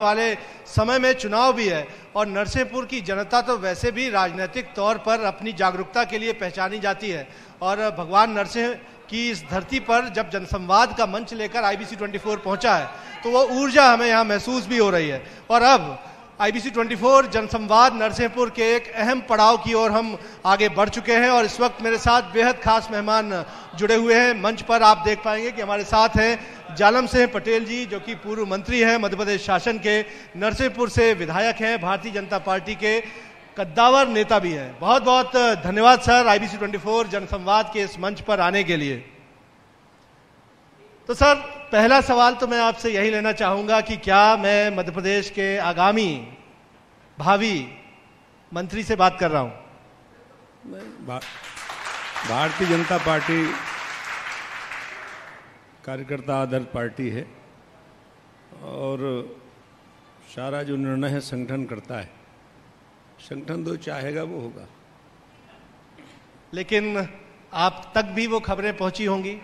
वाले समय में चुनाव भी है और नरसिंहपुर की जनता तो वैसे भी राजनीतिक तौर पर अपनी जागरूकता के लिए पहचानी जाती है और भगवान नरसिंह की इस धरती पर जब जनसंवाद का मंच लेकर IBC 24 पहुंचा है तो वो ऊर्जा हमें यहाँ महसूस भी हो रही है। और अब IBC 24 जनसंवाद नरसिंहपुर के एक अहम पड़ाव की ओर हम आगे बढ़ चुके हैं और इस वक्त मेरे साथ बेहद खास मेहमान जुड़े हुए हैं। मंच पर आप देख पाएंगे कि हमारे साथ हैं जालम सिंह पटेल जी, जो कि पूर्व मंत्री हैं मध्य प्रदेश शासन के, नरसिंहपुर से विधायक हैं, भारतीय जनता पार्टी के कद्दावर नेता भी हैं। बहुत बहुत धन्यवाद सर IBC 24 जनसंवाद के इस मंच पर आने के लिए। तो सर, पहला सवाल तो मैं आपसे यही लेना चाहूंगा कि क्या मैं मध्य प्रदेश के आगामी भावी मंत्री से बात कर रहा हूं? भारतीय जनता पार्टी कार्यकर्ता आधारित पार्टी है और सारा जो निर्णय है संगठन करता है। संगठन जो चाहेगा वो होगा। लेकिन आप तक भी वो खबरें पहुंची होंगी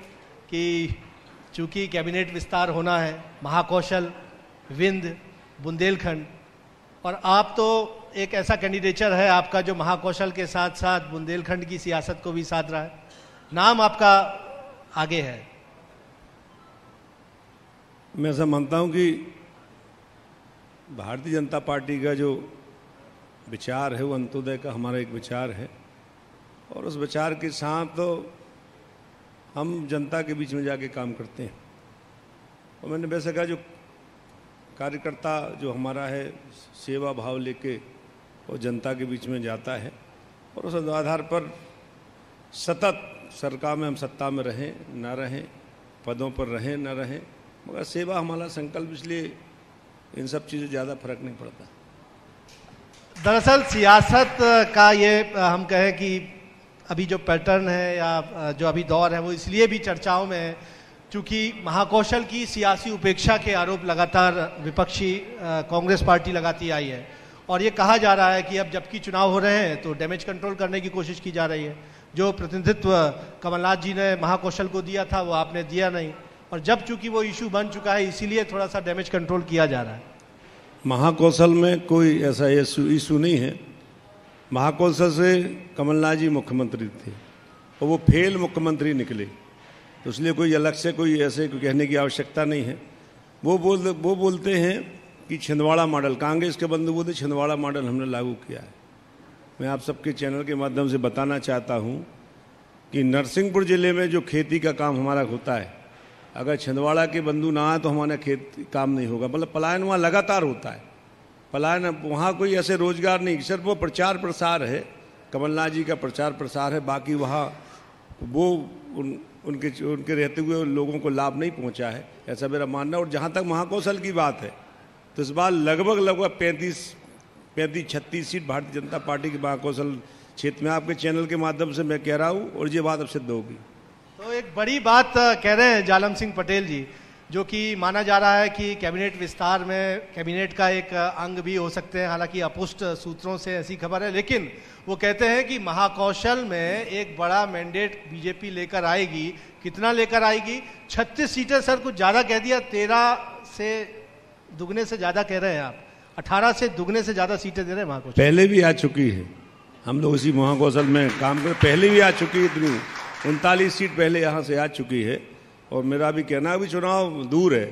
कि चूंकि कैबिनेट विस्तार होना है, महाकौशल, विंध्य, बुंदेलखंड, और आप तो एक ऐसा कैंडिडेचर है आपका जो महाकौशल के साथ साथ बुंदेलखंड की सियासत को भी साध रहा है, नाम आपका आगे है। मैं ऐसा मानता हूं कि भारतीय जनता पार्टी का जो विचार है वो अंत्योदय का हमारा एक विचार है और उस विचार के साथ तो हम जनता के बीच में जाके काम करते हैं। और मैंने वैसे कहा जो कार्यकर्ता जो हमारा है सेवा भाव लेके वो जनता के बीच में जाता है और उस आधार पर सतत सरकार में हम सत्ता में रहें ना रहें, पदों पर रहें ना रहें, मगर सेवा हमारा संकल्प, इसलिए इन सब चीज़ें ज़्यादा फर्क नहीं पड़ता। दरअसल सियासत का ये हम कहें कि अभी जो पैटर्न है या जो अभी दौर है वो इसलिए भी चर्चाओं में है क्योंकि महाकौशल की सियासी उपेक्षा के आरोप लगातार विपक्षी कांग्रेस पार्टी लगाती आई है और ये कहा जा रहा है कि अब जबकि चुनाव हो रहे हैं तो डैमेज कंट्रोल करने की कोशिश की जा रही है। जो प्रतिनिधित्व कमलनाथ जी ने महाकौशल को दिया था वो आपने दिया नहीं और जब चूंकि वो इशू बन चुका है इसीलिए थोड़ा सा डैमेज कंट्रोल किया जा रहा है। महाकौशल में कोई ऐसा इशू नहीं है। महाकौशल से कमलनाथ जी मुख्यमंत्री थे और वो फेल मुख्यमंत्री निकले, तो इसलिए कोई अलग से कोई ऐसे कहने की आवश्यकता नहीं है। वो बोलते हैं कि छिंदवाड़ा मॉडल, कांग्रेस के बंधु बोलते छिंदवाड़ा मॉडल हमने लागू किया है। मैं आप सबके चैनल के माध्यम से बताना चाहता हूँ कि नरसिंहपुर जिले में जो खेती का काम हमारा होता है, अगर छिंदवाड़ा के बंधु ना आए तो हमारा खेती काम नहीं होगा। मतलब पलायन वहाँ लगातार होता है, पलायन वहाँ कोई ऐसे रोजगार नहीं, सिर्फ वो प्रचार प्रसार है, कमलनाथ जी का प्रचार प्रसार है, बाकी वहाँ वो उनके रहते हुए लोगों को लाभ नहीं पहुँचा है, ऐसा मेरा मानना। और जहाँ तक महाकौशल की बात है तो इस बार लगभग 35-36 सीट भारतीय जनता पार्टी के महाकौशल क्षेत्र में आपके चैनल के माध्यम से मैं कह रहा हूँ और ये बात अब सिद्ध होगी। तो एक बड़ी बात कह रहे हैं जालम सिंह पटेल जी, जो कि माना जा रहा है कि कैबिनेट विस्तार में कैबिनेट का एक अंग भी हो सकते हैं, हालांकि अपुष्ट सूत्रों से ऐसी खबर है, लेकिन वो कहते हैं कि महाकौशल में एक बड़ा मैंडेट बीजेपी लेकर आएगी। कितना लेकर आएगी? 36 सीटें सर, कुछ ज़्यादा कह दिया, 13 से दुगने से ज़्यादा कह रहे हैं आप, 18 से दुगने से ज़्यादा सीटें दे रहे हैं महाकौशल। पहले भी आ चुकी है, हम लोग इसी महाकौशल में काम कर, पहले भी आ चुकी है, इतनी 39 सीट पहले यहाँ से आ चुकी है। और मेरा भी कहना अभी चुनाव दूर है,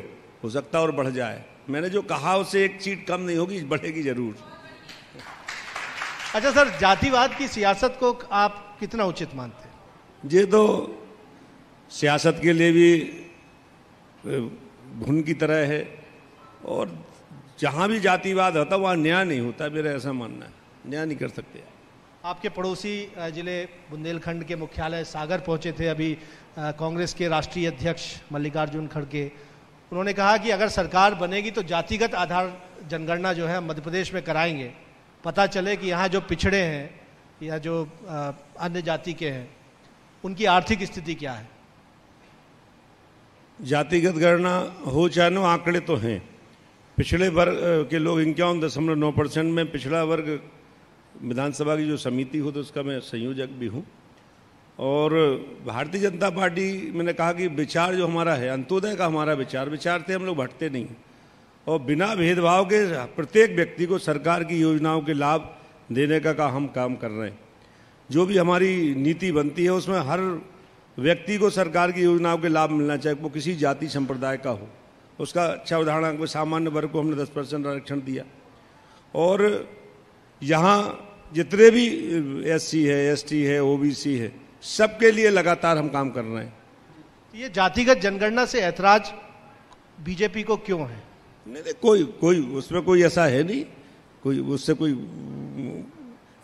हो सकता और बढ़ जाए। मैंने जो कहा उससे एक सीट कम नहीं होगी, बढ़ेगी जरूर। अच्छा सर, जातिवाद की सियासत को आप कितना उचित मानते हैं? ये तो सियासत के लिए भी घुन की तरह है और जहाँ भी जातिवाद होता वहाँ न्याय नहीं होता, मेरा ऐसा मानना है, न्याय नहीं कर सकते। आपके पड़ोसी जिले बुंदेलखंड के मुख्यालय सागर पहुंचे थे अभी कांग्रेस के राष्ट्रीय अध्यक्ष मल्लिकार्जुन खड़गे। उन्होंने कहा कि अगर सरकार बनेगी तो जातिगत आधार जनगणना जो है मध्य प्रदेश में कराएंगे, पता चले कि यहाँ जो पिछड़े हैं या जो अन्य जाति के हैं उनकी आर्थिक स्थिति क्या है। जातिगत गणना हो चाहे न, आंकड़े तो हैं। पिछड़े वर्ग के लोग 51.9% में, पिछड़ा वर्ग विधानसभा की जो समिति हो तो उसका मैं संयोजक भी हूँ। और भारतीय जनता पार्टी, मैंने कहा कि विचार जो हमारा है अंत्योदय का, हमारा विचार से हम लोग भटते नहीं और बिना भेदभाव के प्रत्येक व्यक्ति को सरकार की योजनाओं के लाभ देने का हम काम कर रहे हैं। जो भी हमारी नीति बनती है उसमें हर व्यक्ति को सरकार की योजनाओं के लाभ मिलना चाहिए, वो किसी जाति संप्रदाय का हो। उसका अच्छा उदाहरण, कोई सामान्य वर्ग को हमने 10% आरक्षण दिया, और यहाँ जितने भी SC है, ST है, OBC है, सबके लिए लगातार हम काम कर रहे हैं। ये जातिगत जनगणना से ऐतराज बीजेपी को क्यों है? नहीं, कोई उसमें कोई ऐसा है नहीं, कोई उससे कोई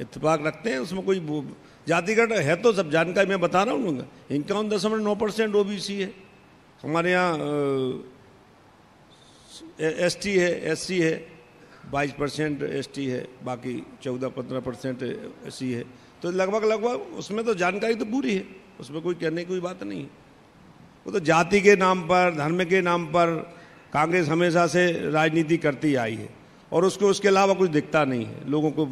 इत्तेफाक रखते हैं, उसमें कोई जातिगत है तो सब जानकारी मैं बता रहा हूँ। 51.9% OBC है हमारे यहाँ, ST है, SC है, 22% ST है, बाकी 14-15% SC है। तो लगभग उसमें तो जानकारी तो पूरी है, उसमें कोई कहने की कोई बात नहीं है। वो तो जाति के नाम पर, धर्म के नाम पर कांग्रेस हमेशा से राजनीति करती आई है, और उसके अलावा कुछ दिखता नहीं है लोगों को।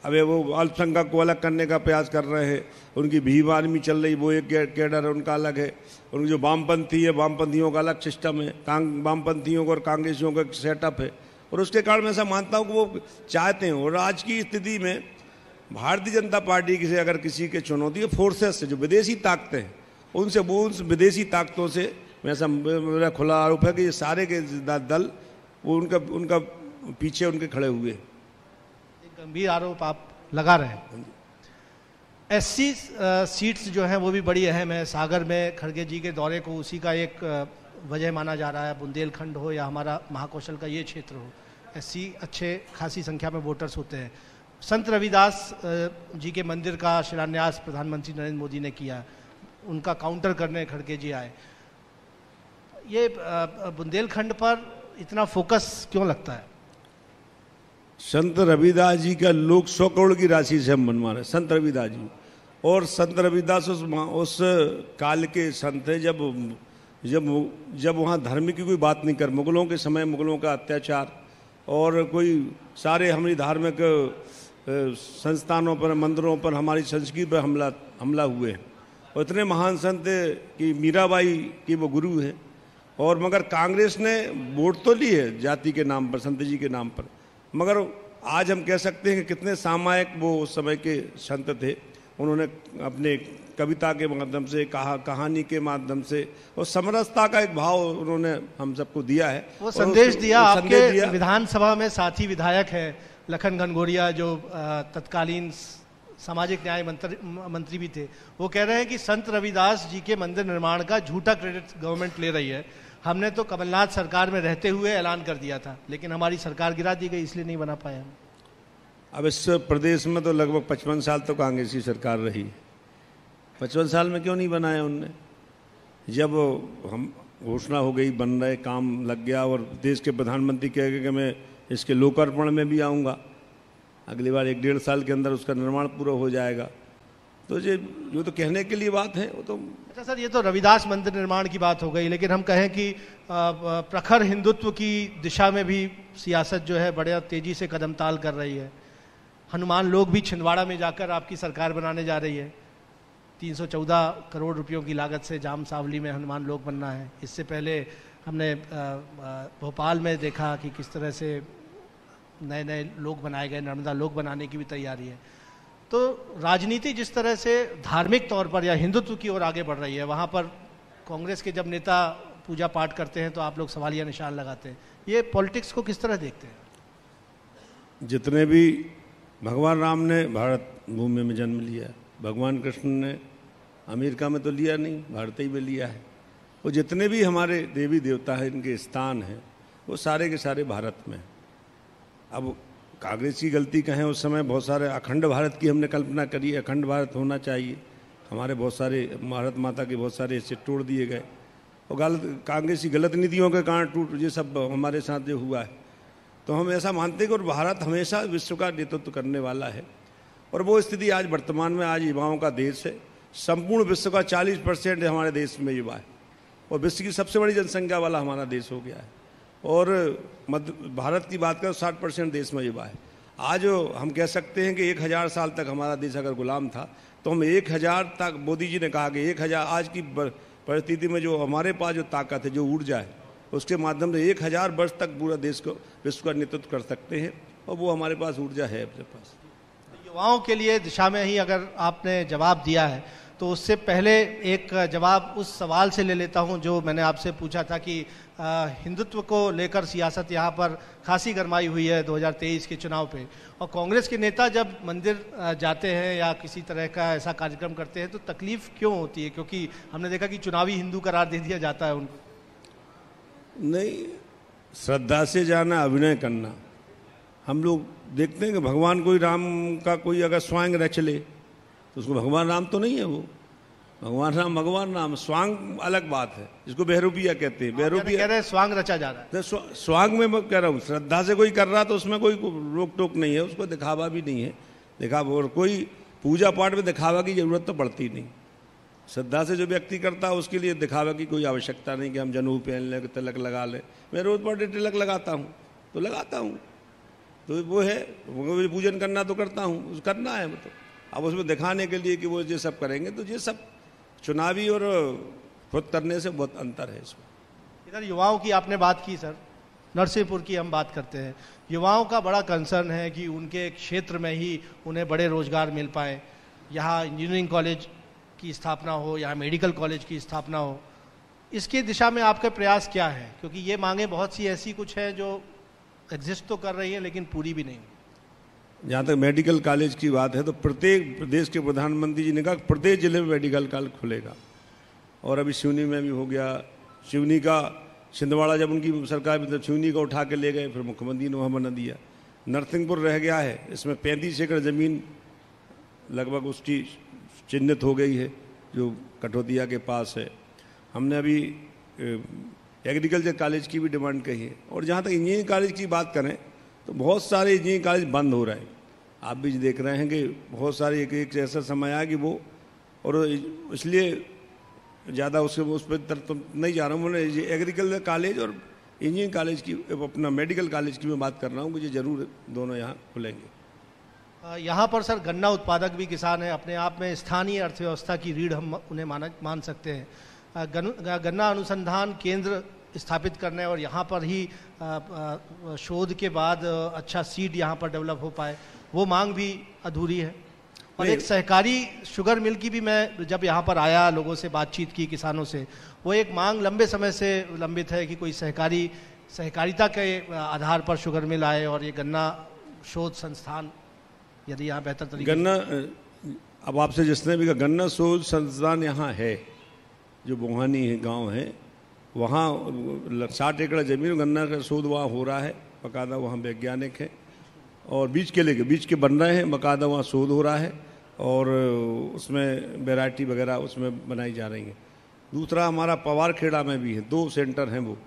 अबे वो अल्पसंख्यक को अलग करने का प्रयास कर रहे हैं, उनकी भीम आर्मी चल रही, वो एक कैडर है, उनका अलग है। उनकी जो वामपंथी है, वामपंथियों का अलग सिस्टम है, वामपंथियों का और कांग्रेसियों का एक सेटअप है, और उसके कारण मैं ऐसा मानता हूँ कि वो चाहते हैं। और आज की स्थिति में भारतीय जनता पार्टी से अगर किसी के चुनौती है, फोर्सेस से, जो विदेशी ताकतें हैं, उनसे वो उन विदेशी ताकतों से मेरा खुला आरोप है कि ये सारे के दल वो उनका पीछे उनके खड़े हुए। एक गंभीर आरोप आप लगा रहे हैं। SC सीट्स जो हैं वो भी बड़ी अहम है। सागर में खड़गे जी के दौरे को उसी का एक वजह माना जा रहा है। बुंदेलखंड हो या हमारा महाकौशल का ये क्षेत्र हो, SC अच्छे खासी संख्या में वोटर्स होते हैं। संत रविदास जी के मंदिर का शिलान्यास प्रधानमंत्री नरेंद्र मोदी ने किया, उनका काउंटर करने खड़गे जी आए। ये बुंदेलखंड पर इतना फोकस क्यों लगता है? संत रविदास जी का लोग 100 करोड़ की राशि से हम मनवा रहे हैं। संत रविदास जी, और संत रविदास उस काल के संत हैं जब वहाँ धर्म की कोई बात नहीं कर, मुगलों के समय मुगलों का अत्याचार और कोई सारे हमारी धार्मिक संस्थानों पर, मंदिरों पर, हमारी संस्कृति पर हमला हुए हैं। और इतने महान संत कि मीराबाई की वो गुरु है। और मगर कांग्रेस ने वोट तो ली है जाति के नाम पर, संत जी के नाम पर, मगर आज हम कह सकते हैं कि कितने सामायिक वो उस समय के संत थे। उन्होंने अपने कविता के माध्यम से, कहानी के माध्यम से, और समरसता का एक भाव उन्होंने हम सबको दिया है। वो संदेश दिया। आपके विधानसभा में साथी विधायक है लखन घनघोरिया, जो तत्कालीन सामाजिक न्याय मंत्री भी थे। वो कह रहे हैं कि संत रविदास जी के मंदिर निर्माण का झूठा क्रेडिट गवर्नमेंट ले रही है। हमने तो कमलनाथ सरकार में रहते हुए ऐलान कर दिया था, लेकिन हमारी सरकार गिरा दी गई, इसलिए नहीं बना पाया। अब इस प्रदेश में तो लगभग 55 साल तो कांग्रेस की सरकार रही। 55 साल में क्यों नहीं बनाया उनने? जब हम घोषणा हो गई, बन रहे, काम लग गया, और देश के प्रधानमंत्री कह गए कि मैं इसके लोकार्पण में भी आऊँगा, अगली बार 1-1.5 साल के अंदर उसका निर्माण पूरा हो जाएगा। तो जो तो कहने के लिए बात है वो तो। अच्छा सर, ये तो रविदास मंदिर निर्माण की बात हो गई, लेकिन हम कहें कि प्रखर हिंदुत्व की दिशा में भी सियासत जो है बड़े तेजी से कदम ताल कर रही है। हनुमान लोग भी छिंदवाड़ा में जाकर आपकी सरकार बनाने जा रही है। 314 करोड़ रुपयों की लागत से जाम सावली में हनुमान लोग बनना है। इससे पहले हमने भोपाल में देखा कि किस तरह से नए नए लोग बनाए गए, नर्मदा लोग बनाने की भी तैयारी है। तो राजनीति जिस तरह से धार्मिक तौर पर या हिंदुत्व की ओर आगे बढ़ रही है, वहाँ पर कांग्रेस के जब नेता पूजा पाठ करते हैं तो आप लोग सवालिया निशान लगाते हैं। ये पॉलिटिक्स को किस तरह देखते हैं? जितने भी भगवान राम ने भारत भूमि में जन्म लिया, भगवान कृष्ण ने अमेरिका में तो लिया नहीं, भारत ही में लिया है। वो जितने भी हमारे देवी देवता हैं, इनके स्थान हैं, वो सारे के सारे भारत में। अब कांग्रेस की गलती कहें, उस समय बहुत सारे अखंड भारत की हमने कल्पना करी, अखंड भारत होना चाहिए, हमारे बहुत सारे भारत माता के बहुत सारे हिस्से तोड़ दिए गए, और कांग्रेस की गलत नीतियों के कारण ये सब हमारे साथ जो हुआ है। तो हम ऐसा मानते हैं कि और भारत हमेशा विश्व का नेतृत्व करने वाला है, और वो स्थिति आज वर्तमान में, आज युवाओं का देश है। संपूर्ण विश्व का 40% हमारे देश में युवा है, और विश्व की सबसे बड़ी जनसंख्या वाला हमारा देश हो गया है। और भारत की बात करें 60% देश में युवा है। आज हम कह सकते हैं कि 1000 साल तक हमारा देश अगर गुलाम था, तो हम 1000 तक, मोदी जी ने कहा कि 1000, आज की परिस्थिति में जो हमारे पास जो ताकत है, जो ऊर्जा है, उसके माध्यम से 1000 वर्ष तक पूरा देश को, विश्व का नेतृत्व कर सकते हैं, और वो हमारे पास ऊर्जा है अपने पास। युवाओं के लिए दिशा में ही अगर आपने जवाब दिया है, तो उससे पहले एक जवाब उस सवाल से ले लेता हूं जो मैंने आपसे पूछा था कि हिंदुत्व को लेकर सियासत यहाँ पर खासी गरमाई हुई है 2023 के चुनाव पे, और कांग्रेस के नेता जब मंदिर जाते हैं या किसी तरह का ऐसा कार्यक्रम करते हैं तो तकलीफ क्यों होती है? क्योंकि हमने देखा कि चुनावी हिंदू करार दे दिया जाता है उनको। नहीं, श्रद्धा से जाना, अभिनय करना। हम लोग देखते हैं कि भगवान कोई राम का कोई अगर स्वांग रच ले तो उसको भगवान राम तो नहीं है, वो भगवान राम स्वांग अलग बात है, जिसको बहरूपिया कहते हैं। बहरूपिया कह रहे हैं स्वांग रचा जा रहा है। तो स्वांग में मैं कह रहा हूँ, श्रद्धा से कोई कर रहा तो उसमें कोई रोक टोक नहीं है, उसको दिखावा भी नहीं है। दिखावा, और कोई पूजा पाठ में दिखावा की जरूरत तो पड़ती नहीं। श्रद्धा से जो व्यक्ति करता है उसके लिए दिखावा की कोई आवश्यकता नहीं कि हम जनेऊ पहन लें, तिलक लगा लें। मैं रोज पर तिलक लगाता हूँ तो लगाता हूँ, तो वो है, वो पूजन करना तो करता हूँ, करना है मतलब। अब उसमें दिखाने के लिए कि वो ये सब करेंगे, तो ये सब चुनावी और खुद करने से बहुत अंतर है इसमें। इधर युवाओं की आपने बात की सर, नरसिंहपुर की हम बात करते हैं। युवाओं का बड़ा कंसर्न है कि उनके क्षेत्र में ही उन्हें बड़े रोजगार मिल पाए, यहाँ इंजीनियरिंग कॉलेज की स्थापना हो, यहाँ मेडिकल कॉलेज की स्थापना हो। इसकी दिशा में आपके प्रयास क्या है? क्योंकि ये मांगे बहुत सी ऐसी कुछ हैं जो एग्जिस्ट तो कर रही हैं लेकिन पूरी भी नहीं। जहाँ तक मेडिकल कॉलेज की बात है तो प्रत्येक प्रदेश के प्रधानमंत्री जी ने कहा प्रत्येक जिले में मेडिकल कॉलेज खुलेगा, और अभी सिवनी में भी हो गया। सिवनी का छिंदवाड़ा जब उनकी सरकार में, तब सिवनी का उठा के ले गए, फिर मुख्यमंत्री ने वहाँ बना दिया। नरसिंहपुर रह गया है, इसमें 35 एकड़ ज़मीन लगभग उसकी चिन्हित हो गई है जो कठौतिया के पास है। हमने अभी एग्रीकल्चर कॉलेज की भी डिमांड कही है। और जहाँ तक इंजीनियरिंग कॉलेज की बात करें तो बहुत सारे इंजीनियरिंग कॉलेज बंद हो रहे हैं। आप भी देख रहे हैं कि बहुत सारे एक ऐसा समय आया कि वो, और इसलिए ज़्यादा उस पर तो नहीं जा रहा हूँ। मैंने एग्रीकल्चर कॉलेज और इंजीनियरिंग कॉलेज की, अपना मेडिकल कॉलेज की मैं बात कर रहा हूँ, मुझे ज़रूर दोनों यहाँ खुलेंगे। यहाँ पर सर गन्ना उत्पादक भी किसान हैं, अपने आप में स्थानीय अर्थव्यवस्था की रीढ़ हम उन्हें मान सकते हैं। गन्ना अनुसंधान केंद्र स्थापित करने और यहाँ पर ही शोध के बाद अच्छा सीड यहाँ पर डेवलप हो पाए, वो मांग भी अधूरी है। और एक सहकारी शुगर मिल की भी मैं जब यहाँ पर आया, लोगों से बातचीत की, किसानों से, वो एक मांग लंबे समय से लंबित है कि कोई सहकारिता के आधार पर शुगर मिल आए और ये गन्ना शोध संस्थान यदि यहाँ बेहतर तरीके गन्ना, अब आपसे जिसने भी कहा, गन्ना शोध संस्थान यहाँ है, जो बोहानी है गांव है, वहाँ 60 एकड़ जमीन गन्ना का शोध वहाँ हो रहा है, बाकायदा वहाँ वैज्ञानिक है, और बीज के बन रहे हैं, बाकायदा वहाँ शोध हो रहा है, और उसमें वैरायटी वगैरह उसमें बनाई जा रही है। दूसरा हमारा पवारखेड़ा में भी है, 2 सेंटर हैं वो,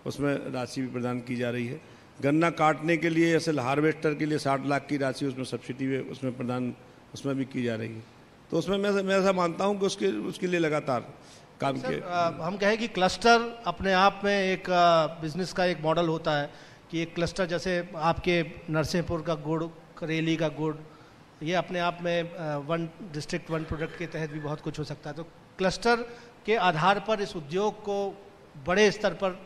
उसमें राशि भी प्रदान की जा रही है। गन्ना काटने के लिए ऐसे हार्वेस्टर के लिए 60 लाख की राशि उसमें सब्सिडी उसमें प्रदान उसमें भी की जा रही है। तो उसमें मैं ऐसा मानता हूँ कि उसके लिए लगातार काम किए। हम कहें कि क्लस्टर अपने आप में एक बिजनेस का एक मॉडल होता है कि एक क्लस्टर, जैसे आपके नरसिंहपुर का गुड़, करेली का गुड़, ये अपने आप में 1 डिस्ट्रिक्ट 1 प्रोडक्ट के तहत भी बहुत कुछ हो सकता है। तो क्लस्टर के आधार पर इस उद्योग को बड़े स्तर पर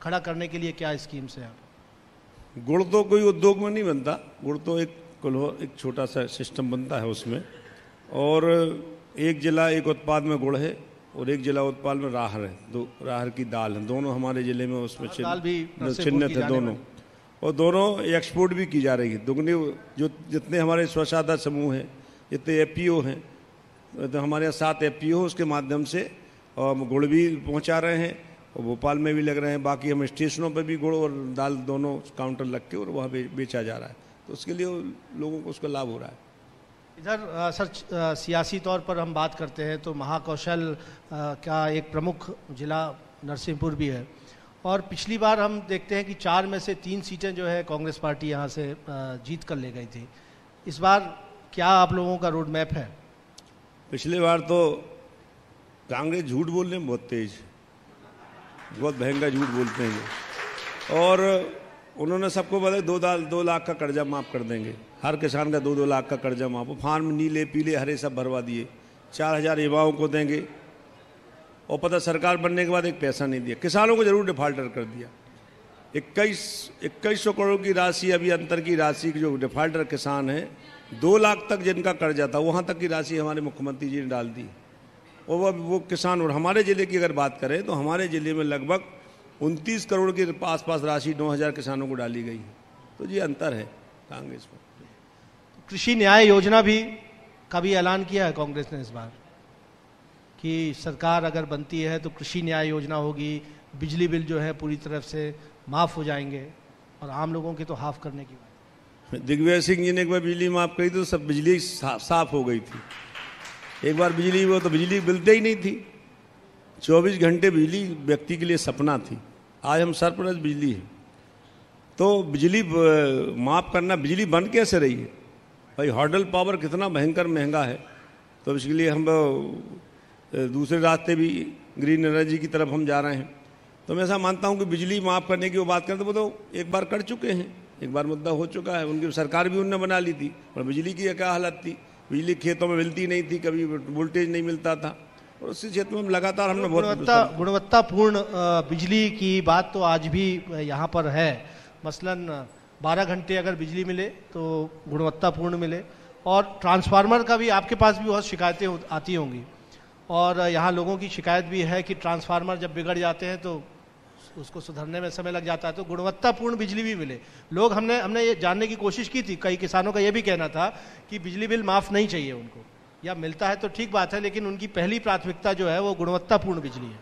खड़ा करने के लिए क्या स्कीम्स हैं? गुड़ तो कोई उद्योग में नहीं बनता, गुड़ तो एक छोटा सा सिस्टम बनता है उसमें, और एक जिला एक उत्पाद में गुड़ है और एक जिला उत्पाद में राहर है, 2 राहर की दाल है, दोनों हमारे जिले में उसमें चिन्हित है दोनों, और दोनों एक्सपोर्ट भी की जा रही है। दुगनी जो जितने हमारे स्वसहायता समूह हैं, जितने एफपीओ हैं, तो हमारे यहाँ 7 एफपीओ, उसके माध्यम से गुड़ भी पहुँचा रहे हैं, और भोपाल में भी लग रहे हैं। बाकी हम स्टेशनों पर भी गुड़ और दाल दोनों काउंटर लग के और वहाँ बेचा जा रहा है, तो उसके लिए लोगों को उसका लाभ हो रहा है। इधर सर सियासी तौर पर हम बात करते हैं तो महाकौशल का एक प्रमुख जिला नरसिंहपुर भी है, और पिछली बार हम देखते हैं कि 4 में से 3 सीटें जो है कांग्रेस पार्टी यहाँ से जीत कर ले गई थी। इस बार क्या आप लोगों का रोड मैप है? पिछली बार तो कांग्रेस झूठ बोलने में बहुत तेज, बहुत भयंकर झूठ बोलते हैं, और उन्होंने सबको बताया 2 लाख का कर्जा माफ़ कर देंगे, हर किसान का 2 लाख का कर्जा माफ़, फार्म नीले पीले हरे सब भरवा दिए, 4000 युवाओं को देंगे, और पता सरकार बनने के बाद एक पैसा नहीं दिया। किसानों को जरूर डिफाल्टर कर दिया। 2100 करोड़ की राशि, अभी अंतर की राशि जो डिफाल्टर किसान है, 2 लाख तक जिनका कर्जा था वहाँ तक की राशि हमारे मुख्यमंत्री जी ने डाल दी। और वो किसान, और हमारे ज़िले की अगर बात करें तो हमारे ज़िले में लगभग 29 करोड़ के आसपास राशि 9000 किसानों को डाली गई है। तो ये अंतर है कांग्रेस में। कृषि न्याय योजना भी का भी ऐलान किया है कांग्रेस ने इस बार कि सरकार अगर बनती है तो कृषि न्याय योजना होगी, बिजली बिल जो है पूरी तरफ से माफ़ हो जाएंगे और आम लोगों के तो हाफ करने की बात। दिग्विजय सिंह जी ने एक बार बिजली माफ़ करी तो सब बिजली साफ हो गई थी। एक बार बिजली वो तो बिजली मिलते ही नहीं थी। 24 घंटे बिजली व्यक्ति के लिए सपना थी। आज हम सरप्लस बिजली है। तो बिजली माफ़ करना, बिजली बंद कैसे रही है भाई? हॉडल पावर कितना भयंकर महंगा है। तो इसके लिए हम दूसरे रास्ते भी ग्रीन एनर्जी की तरफ हम जा रहे हैं। तो मैं ऐसा मानता हूं कि बिजली माफ़ करने की वो बात करें तो वो तो एक बार कर चुके हैं, एक बार मुद्दा हो चुका है। उनकी सरकार भी उनने बना ली थी, और बिजली की क्या हालत थी, बिजली खेतों में मिलती नहीं थी, कभी वोल्टेज नहीं मिलता था। और उसी क्षेत्र में लगातार हमने बहुत गुणवत्तापूर्ण बिजली की बात तो आज भी यहाँ पर है। मसलन 12 घंटे अगर बिजली मिले तो गुणवत्तापूर्ण मिले। और ट्रांसफार्मर का भी आपके पास भी बहुत शिकायतें आती होंगी, और यहाँ लोगों की शिकायत भी है कि ट्रांसफार्मर जब बिगड़ जाते हैं तो उसको सुधरने में समय लग जाता है। तो गुणवत्तापूर्ण बिजली भी मिले। लोग हमने ये जानने की कोशिश की थी, कई किसानों का ये भी कहना था कि बिजली बिल माफ़ नहीं चाहिए उनको, या मिलता है तो ठीक बात है, लेकिन उनकी पहली प्राथमिकता जो है वो गुणवत्तापूर्ण बिजली है।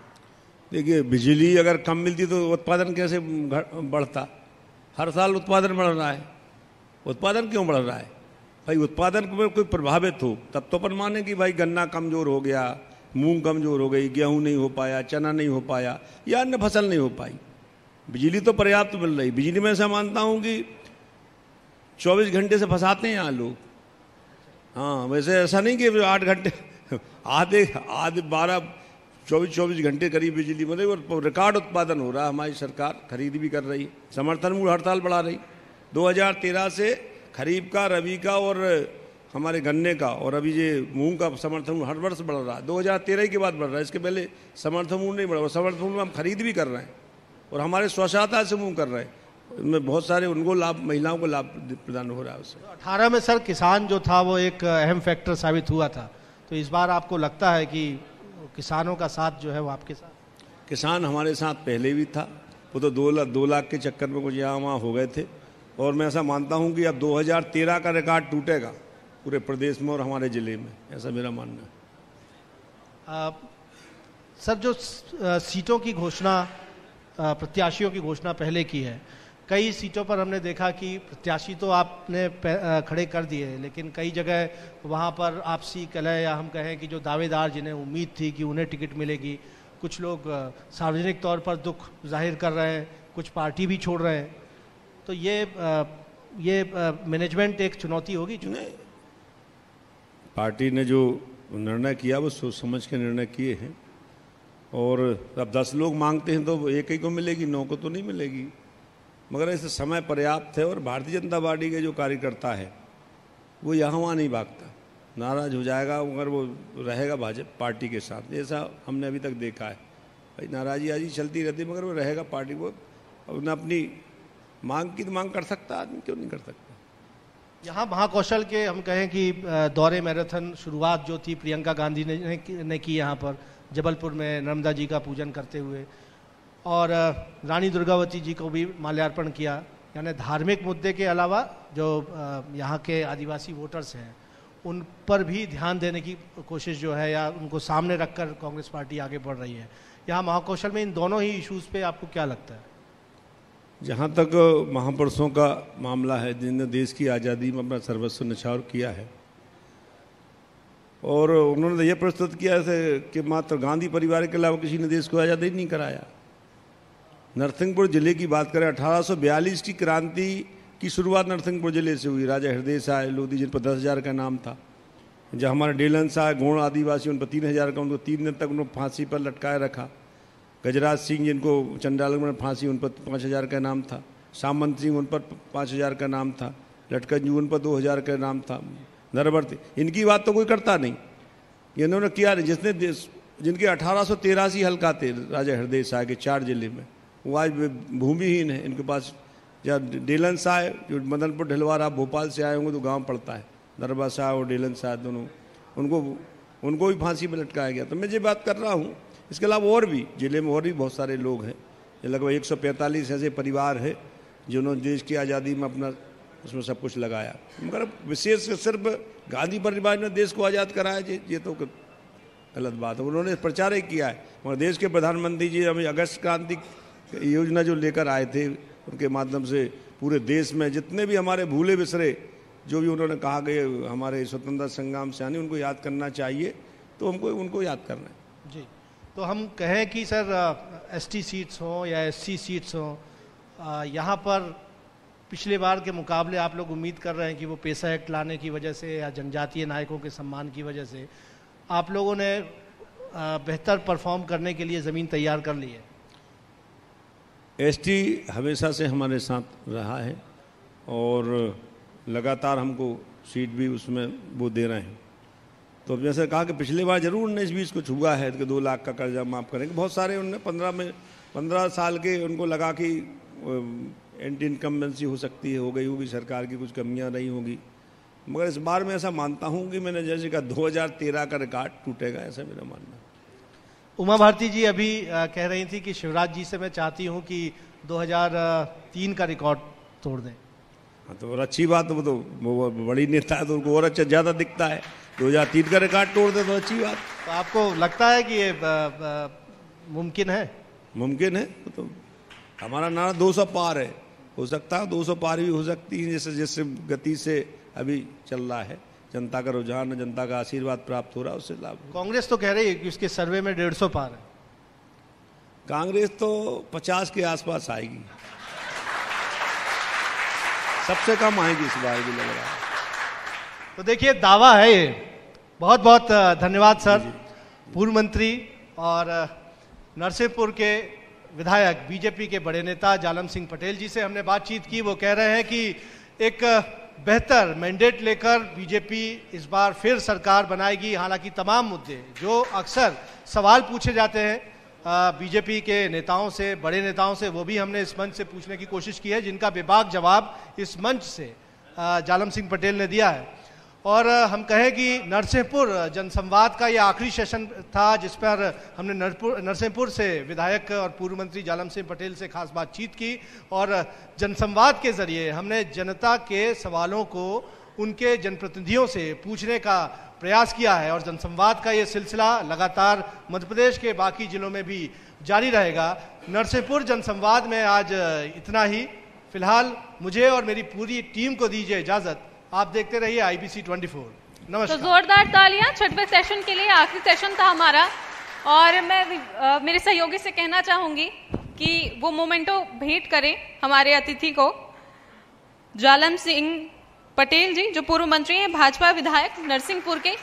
देखिए, बिजली अगर कम मिलती तो उत्पादन कैसे बढ़ता? हर साल उत्पादन बढ़ रहा है। उत्पादन क्यों बढ़ रहा है भाई? उत्पादन में कोई प्रभावित हो तब तो अपन माने कि भाई गन्ना कमज़ोर हो गया, मूंग कमज़ोर हो गई, गेहूं नहीं हो पाया, चना नहीं हो पाया, या अन्य फसल नहीं हो पाई। बिजली तो पर्याप्त मिल रही। बिजली में ऐसा मानता हूं कि 24 घंटे से फंसाते हैं यहाँ लोग। हाँ, वैसे ऐसा नहीं कि 8 घंटे आधे 24 घंटे करीब बिजली मिले, और रिकॉर्ड उत्पादन हो रहा है। हमारी सरकार खरीद भी कर रही, समर्थन मूल्य हर साल बढ़ा रही। 2013 से खरीफ का, रबी का और हमारे गन्ने का, और अभी ये मूंग का समर्थन मूल्य हर वर्ष बढ़ रहा है। 2013 के बाद बढ़ रहा है, इसके पहले समर्थन मूल्य नहीं बढ़ा। और समर्थन मूल्य हम खरीद भी कर रहे हैं, और हमारे स्वच्छता से मूंग कर रहे हैं। इनमें बहुत सारे उनको लाभ, महिलाओं को लाभ प्रदान हो रहा है उससे। 18 में सर किसान जो था वो एक अहम फैक्टर साबित हुआ था। तो इस बार आपको लगता है कि किसानों का साथ जो है वो आपके साथ? किसान हमारे साथ पहले भी था। वो तो 2 लाख के चक्कर में कुछ यहाँ वहाँ हो गए थे। और मैं ऐसा मानता हूँ कि अब 2013 का रिकॉर्ड टूटेगा पूरे प्रदेश में और हमारे ज़िले में, ऐसा मेरा मानना है। सर, जो सीटों की घोषणा, प्रत्याशियों की घोषणा पहले की है, कई सीटों पर हमने देखा कि प्रत्याशी तो आपने खड़े कर दिए, लेकिन कई जगह वहाँ पर आपसी कलह, या हम कहें कि जो दावेदार जिन्हें उम्मीद थी कि उन्हें टिकट मिलेगी, कुछ लोग सार्वजनिक तौर पर दुख जाहिर कर रहे हैं, कुछ पार्टी भी छोड़ रहे हैं। तो ये मैनेजमेंट एक चुनौती होगी? पार्टी ने जो निर्णय किया वो सोच समझ के निर्णय किए हैं। और अब 10 लोग मांगते हैं तो एक ही को मिलेगी, 9 को तो नहीं मिलेगी। मगर ऐसे समय पर्याप्त है। और भारतीय जनता पार्टी के जो कार्यकर्ता है वो यहाँ वहाँ नहीं भागता, नाराज़ हो जाएगा मगर वो रहेगा भाजपा पार्टी के साथ। ऐसा हमने अभी तक देखा है। भाई नाराज़गी आजी चलती रहती, मगर वो रहेगा पार्टी को। और अपनी मांग की तो मांग कर सकता आदमी, क्यों नहीं कर सकता? यहाँ महाकौशल के हम कहें कि दौरे मैराथन शुरुआत जो थी प्रियंका गांधी ने की यहाँ पर जबलपुर में नर्मदा जी का पूजन करते हुए, और रानी दुर्गावती जी को भी माल्यार्पण किया। यानी धार्मिक मुद्दे के अलावा जो यहाँ के आदिवासी वोटर्स हैं उन पर भी ध्यान देने की कोशिश जो है, या उनको सामने रखकर कांग्रेस पार्टी आगे बढ़ रही है। यहाँ महाकौशल में इन दोनों ही इश्यूज़ पे आपको क्या लगता है? जहाँ तक महापुरुषों का मामला है, जिन्होंने देश की आज़ादी में अपना सर्वस्व न्यौछावर किया है, और उन्होंने ये प्रस्तुत किया है कि मात्र गांधी परिवार के अलावा किसी ने देश को आज़ादी नहीं कराया। नरसिंहपुर जिले की बात करें, 1842 की क्रांति की शुरुआत नरसिंहपुर जिले से हुई। राजा हृदय शाह लोधी, जिन पर 10,000 का नाम था। जब हमारे डेलन शाह गोंड आदिवासी, उन पर 3,000 का, उनको 3 दिन तक उनको फांसी पर लटकाए रखा। गजराज सिंह, जिनको चंडाल में फांसी, उन पर 5,000 का नाम था। सामंत सिंह, उन पर 5,000 का नाम था। लटकन जू, उन पर 2,000 का नाम था। नरवर्ती, इनकी बात तो कोई करता नहीं। इन्होंने किया नहीं। जिनके 1883 हल्का थे राजा हृदय शाह के 4 जिले में, वो आज भूमिहीन है। इनके पास या डेलन शाह जो मदनपुर ढिलवारा भोपाल से आए होंगे तो गांव पड़ता है, दरबार शाह और डेलन शाह दोनों, उनको भी फांसी पर लटकाया गया। तो मैं ये बात कर रहा हूँ, इसके अलावा और भी जिले में और भी बहुत सारे लोग हैं, लगभग 145 ऐसे परिवार है जिन्होंने देश की आज़ादी में अपना उसमें सब कुछ लगाया। मगर विशेष सिर्फ गांधी परिवार ने देश को आज़ाद कराया, ये तो गलत बात है। उन्होंने प्रचार ही किया है, मगर देश के प्रधानमंत्री जी हमें अगस्त क्रांति योजना जो लेकर आए थे, उनके माध्यम से पूरे देश में जितने भी हमारे भूले बिसरे जो भी उन्होंने कहा गए हमारे स्वतंत्रता संग्राम सेनानी, उनको याद करना चाहिए, तो हमको उनको याद करना है। जी, तो हम कहें कि सर एसटी सीट्स हों या एससी सीट्स हों, यहाँ पर पिछले बार के मुकाबले आप लोग उम्मीद कर रहे हैं कि वो पेशा एक्ट लाने की वजह से या जनजातीय नायकों के सम्मान की वजह से आप लोगों ने बेहतर परफॉर्म करने के लिए ज़मीन तैयार कर ली है? एसटी हमेशा से हमारे साथ रहा है और लगातार हमको सीट भी उसमें वो दे रहे हैं। तो जैसे कहा कि पिछली बार जरूर 19-20 कुछ हुआ है कि 2 लाख का कर्जा माफ़ करेंगे, बहुत सारे उनने 15 साल के उनको लगा कि एंटी इनकम्बेंसी हो सकती है, हो गई होगी, सरकार की कुछ कमियां रही होगी। मगर इस बार मैं ऐसा मानता हूं कि मैंने जैसे कहा 2013 का रिकॉर्ड टूटेगा, ऐसा मेरा मानना है। उमा भारती जी अभी कह रही थी कि शिवराज जी से मैं चाहती हूं कि 2003 का रिकॉर्ड तोड़ दें। हाँ, तो और अच्छी बात, वो बड़ी नेता है तो उनको और अच्छा ज़्यादा दिखता है, 2003 का रिकॉर्ड तोड़ दे तो अच्छी बात। तो आपको लगता है कि ये मुमकिन है? मुमकिन है, तो हमारा नारा 200 पार है, हो सकता है 200 पार भी हो सकती है, जैसे जैसे गति से अभी चल रहा है, जनता का रुझान, जनता का आशीर्वाद प्राप्त हो रहा है, उससे लाभ। कांग्रेस तो कह रही है कि उसके सर्वे में 150 पार है। कांग्रेस तो 50 के आसपास आएगी, सबसे कम आएगी इस बार भी लग रहा है। तो देखिए दावा है ये। बहुत बहुत धन्यवाद सर। पूर्व मंत्री और नरसिंहपुर के विधायक बीजेपी के बड़े नेता जालम सिंह पटेल जी से हमने बातचीत की। वो कह रहे हैं कि एक बेहतर मैंडेट लेकर बीजेपी इस बार फिर सरकार बनाएगी। हालांकि तमाम मुद्दे जो अक्सर सवाल पूछे जाते हैं बीजेपी के नेताओं से, बड़े नेताओं से, वो भी हमने इस मंच से पूछने की कोशिश की है, जिनका बेबाक जवाब इस मंच से जालम सिंह पटेल ने दिया है। और हम कहें कि नरसिंहपुर जनसंवाद का ये आखिरी सेशन था जिस पर हमने नरसिंहपुर से विधायक और पूर्व मंत्री जालम सिंह पटेल से खास बातचीत की और जनसंवाद के जरिए हमने जनता के सवालों को उनके जनप्रतिनिधियों से पूछने का प्रयास किया है। और जनसंवाद का ये सिलसिला लगातार मध्य प्रदेश के बाकी जिलों में भी जारी रहेगा। नरसिंहपुर जनसंवाद में आज इतना ही। फिलहाल मुझे और मेरी पूरी टीम को दीजिए इजाजत। आप देखते रहिए IBC 24। नमस्कार। तो जोरदार तालियां छठवें सेशन के लिए। आखिरी सेशन था हमारा और मैं मेरे सहयोगी से कहना चाहूंगी कि वो मोमेंटो भेंट करें हमारे अतिथि को। जालम सिंह पटेल जी जो पूर्व मंत्री हैं, भाजपा विधायक नरसिंहपुर के।